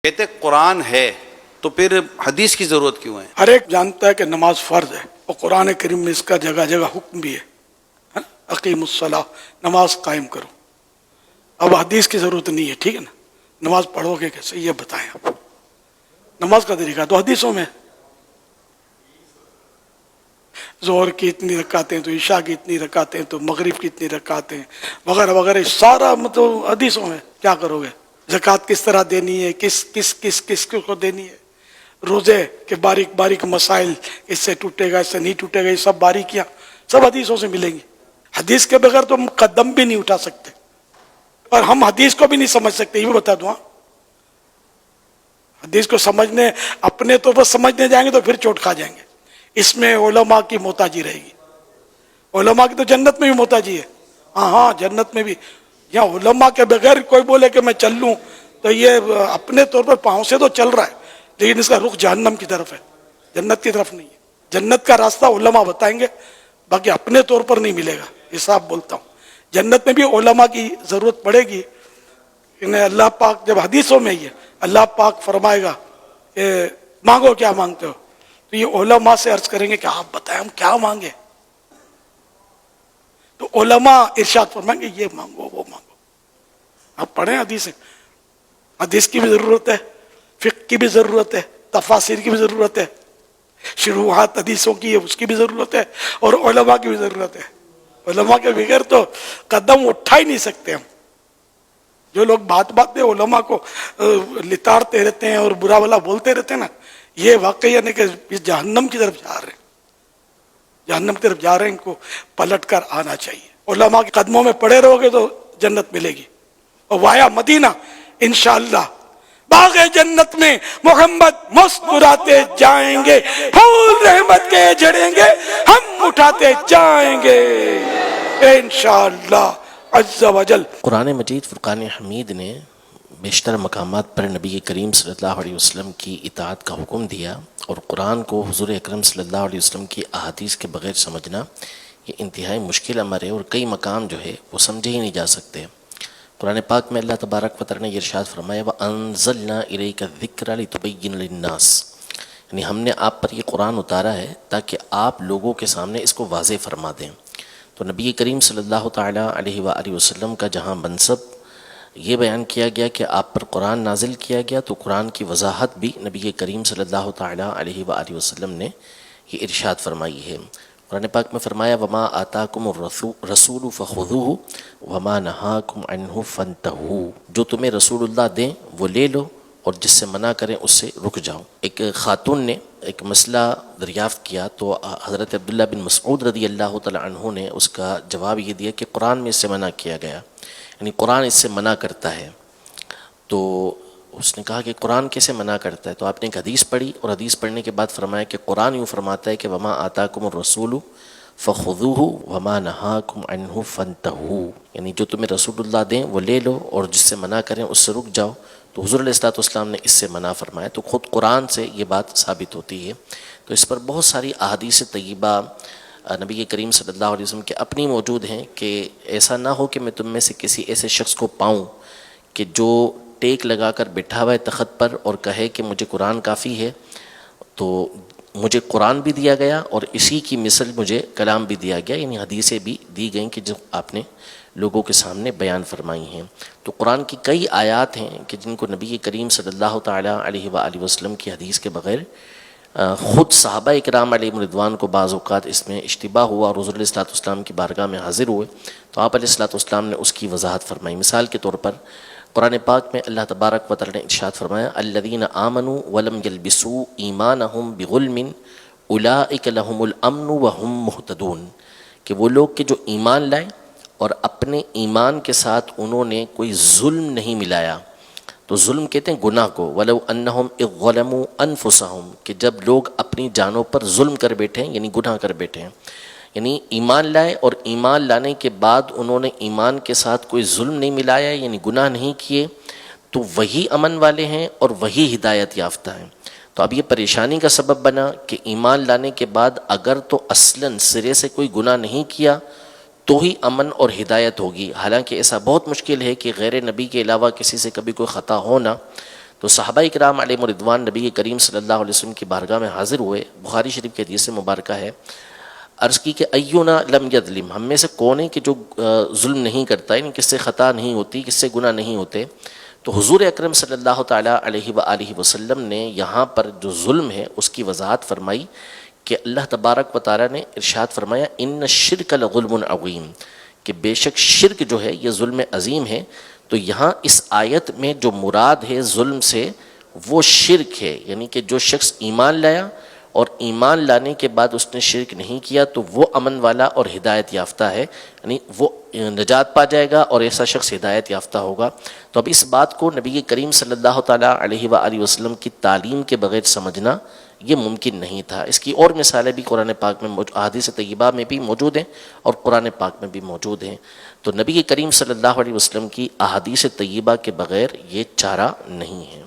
کہتے قرآن ہے تو پھر حدیث کی ضرورت کیوں ہے؟ ہر ایک جانتا ہے کہ نماز فرض ہے، اور قرآن کریم میں اس کا جگہ جگہ حکم بھی ہے، اقیم الصلاۃ، نماز قائم کرو۔ اب حدیث کی ضرورت نہیں ہے، ٹھیک ہے نا؟ نماز پڑھو گے کیسے یہ بتائیں آپ۔ نماز کا طریقہ تو حدیثوں میں، ظہر کی اتنی رکعتیں تو عشاء کی اتنی رکعتیں تو مغرب کی اتنی رکعتیں وغیرہ وغیرہ، سارا مطلب حدیثوں میں۔ کیا کرو گے؟ زکوٰۃ کس طرح دینی ہے، کس کو دینی ہے، روزے کے باریک باریک مسائل، اس سے ٹوٹے گا، اس سے نہیں ٹوٹے گا، یہ سب باریکیاں سب حدیثوں سے ملیں گی۔ حدیث کے بغیر تو ہم قدم بھی نہیں اٹھا سکتے، اور ہم حدیث کو بھی نہیں سمجھ سکتے، یہ بھی بتا دوں۔ حدیث کو سمجھنے اپنے تو بس سمجھنے جائیں گے تو پھر چوٹ کھا جائیں گے۔ اس میں علماء کی محتاجی رہے گی۔ علماء کی تو جنت میں بھی محتاجی ہے، ہاں جنت میں بھی۔ یہاں علماء کے بغیر کوئی بولے کہ میں چل لوں تو یہ اپنے طور پر پاؤں سے تو چل رہا ہے، لیکن اس کا رخ جہنم کی طرف ہے، جنت کی طرف نہیں ہے۔ جنت کا راستہ علماء بتائیں گے، باقی اپنے طور پر نہیں ملے گا، یہ صاحب بولتا ہوں۔ جنت میں بھی علماء کی ضرورت پڑے گی۔ انہیں اللہ پاک جب حدیثوں میں ہی ہے، اللہ پاک فرمائے گا کہ مانگو کیا مانگتے ہو، تو یہ علماء سے عرض کریں گے کہ آپ بتائیں ہم کیا مانگے، تو علماء ارشاد فرمائیں گے یہ مانگو وہ مانگو۔ آپ پڑھیں حدیث، حدیث کی بھی ضرورت ہے، فقہ کی بھی ضرورت ہے، تفاسیر کی بھی ضرورت ہے، شروحات حدیثوں کی ہے اس کی بھی ضرورت ہے، اور علماء کی بھی ضرورت ہے۔ علماء کے بغیر تو قدم اٹھا ہی نہیں سکتے ہم۔ جو لوگ بات میں علماء کو لتاڑتے رہتے ہیں اور برا بھلا بولتے رہتے ہیں نا، یہ واقعی یعنی کہ جہنم کی طرف جا رہے ہیں، جہنم کی طرف جا رہے ہیں، ان کو پلٹ کر آنا چاہیے۔ علماء کے قدموں میں پڑے رہو گے تو جنت ملے گی، اور وایا مدینہ انشاءاللہ باغ جنت میں محمد مسکراتے جائیں گے، پھول رحمت کے جھڑیں گے، ہم اٹھاتے جائیں گے انشاءاللہ عز و جل۔ قرآن مجید فرقان حمید نے بیشتر مقامات پر نبی کریم صلی اللہ علیہ وسلم کی اطاعت کا حکم دیا، اور قرآن کو حضور اکرم صلی اللہ علیہ وسلم کی احادیث کے بغیر سمجھنا یہ انتہائی مشکل امر ہے، اور کئی مقام جو ہے وہ سمجھے ہی نہیں جا سکتے۔ قرآن پاک میں اللہ تبارک و تعالی نے یہ ارشاد فرمایا وَأَنزَلْنَا إِلَيْكَ الذِّكْرَ لِتُبَيِّنَ لِلنَّاسِ، یعنی ہم نے آپ پر یہ قرآن اتارا ہے تاکہ آپ لوگوں کے سامنے اس کو واضح فرما دیں۔ تو نبی کریم صلی اللہ تعالیٰ علیہ وآلہ وسلم کا جہاں منصب یہ بیان کیا گیا کہ آپ پر قرآن نازل کیا گیا، تو قرآن کی وضاحت بھی نبی کریم صلی اللہ تعالیٰ علیہ وآلہ وسلم نے یہ ارشاد فرمائی ہے۔ قرآن پاک میں فرمایا وَمَا آتَاكُمُ الرَّسُولُ فَخُذُوهُ وَمَا نَهَاكُمْ عَنْهُ فَانْتَهُوا، جو تمہیں رسول اللہ دیں وہ لے لو، اور جس سے منع کریں اس سے رک جاؤ۔ ایک خاتون نے ایک مسئلہ دریافت کیا، تو حضرت عبداللہ بن مسعود رضی اللہ تعالی عنہ نے اس کا جواب یہ دیا کہ قرآن میں اس سے منع کیا گیا، یعنی قرآن اس سے منع کرتا ہے۔ تو اس نے کہا کہ قرآن کیسے منع کرتا ہے؟ تو آپ نے ایک حدیث پڑھی، اور حدیث پڑھنے کے بعد فرمایا کہ قرآن یوں فرماتا ہے کہ وما آتاکم الرسول فخذوہ وما نہاکم عنہ فانتہوا، یعنی جو تمہیں رسول اللہ دیں وہ لے لو، اور جس سے منع کریں اس سے رک جاؤ۔ تو حضور علیہ الصلوۃ والسلام نے اس سے منع فرمایا، تو خود قرآن سے یہ بات ثابت ہوتی ہے۔ تو اس پر بہت ساری احادیث طیبہ نبی کریم صلی اللہ علیہ وسلم کے اپنی موجود ہیں کہ ایسا نہ ہو کہ میں تم میں سے کسی ایسے شخص کو پاؤں کہ جو ٹیک لگا کر بٹھا ہوا ہے تخت پر اور کہے کہ مجھے قرآن کافی ہے۔ تو مجھے قرآن بھی دیا گیا اور اسی کی مثل مجھے کلام بھی دیا گیا، یعنی حدیثیں بھی دی گئیں کہ جو آپ نے لوگوں کے سامنے بیان فرمائی ہیں۔ تو قرآن کی کئی آیات ہیں کہ جن کو نبی کریم صلی اللہ تعالیٰ علیہ وآلہ وسلم کی حدیث کے بغیر خود صحابہ اکرام علیہم رضوان کو بعض اوقات اس میں اشتباہ ہوا، اور حضور علیہ الصلوۃ والسلام کی بارگاہ میں حاضر ہوئے تو آپ علیہ الصلوۃ والسلام نے اس کی وضاحت فرمائی۔ مثال کے طور پر قرآن پاک میں اللہ تبارک و تعالی نے ارشاد فرمایا الذین آمنوا ولم یلبسوا ایمانہم بظلم اولئک لہم الامن وہم مہتدون، کہ وہ لوگ کہ جو ایمان لائے اور اپنے ایمان کے ساتھ انہوں نے کوئی ظلم نہیں ملایا۔ تو ظلم کہتے ہیں گناہ کو، وَلَوْ أَنَّهُمْ إِذْ ظَلَمُوا أَنفُسَهُمْ، کہ جب لوگ اپنی جانوں پر ظلم کر بیٹھے ہیں، یعنی گناہ کر بیٹھے ہیں، یعنی ایمان لائے اور ایمان لانے کے بعد انہوں نے ایمان کے ساتھ کوئی ظلم نہیں ملایا، یعنی گناہ نہیں کیے، تو وہی امن والے ہیں اور وہی ہدایت یافتہ ہیں۔ تو اب یہ پریشانی کا سبب بنا کہ ایمان لانے کے بعد اگر تو اصلاً سرے سے کوئی گناہ نہیں کیا تو ہی امن اور ہدایت ہوگی، حالانکہ ایسا بہت مشکل ہے کہ غیر نبی کے علاوہ کسی سے کبھی کوئی خطا ہونا۔ تو تو صحابہ کرام علیہ رضوان نبی کریم صلی اللہ علیہ وسلم کی بارگاہ میں حاضر ہوئے. بخاری شریف کی حدیث مبارکہ ہے, عرض کی کہ ایونا لم یظلم, ہم میں سے کون ہے کہ جو ظلم نہیں کرتا, یعنی کس سے خطا نہیں ہوتی, کس سے گناہ نہیں ہوتے. تو حضور اکرم صلی اللہ تعالیٰ علیہ وآلہ وسلم نے یہاں پر جو ظلم ہے اس کی وضاحت فرمائی کہ اللہ تبارک و تعالیٰ نے ارشاد فرمایا ان الشرک لظلم عظیم, کہ بے شک شرک جو ہے یہ ظلم عظیم ہے. تو یہاں اس آیت میں جو مراد ہے ظلم سے وہ شرک ہے, یعنی کہ جو شخص ایمان لایا اور ایمان لانے کے بعد اس نے شرک نہیں کیا تو وہ امن والا اور ہدایت یافتہ ہے, یعنی وہ نجات پا جائے گا اور ایسا شخص ہدایت یافتہ ہوگا. تو اب اس بات کو نبی کریم صلی اللہ تعالیٰ علیہ وآلہ وسلم کی تعلیم کے بغیر سمجھنا یہ ممکن نہیں تھا. اس کی اور مثالیں بھی قرآن پاک میں احادیث طیبہ میں بھی موجود ہیں اور قرآن پاک میں بھی موجود ہیں. تو نبی کریم صلی اللہ علیہ وسلم کی احادیث طیبہ کے بغیر یہ چارہ نہیں ہے.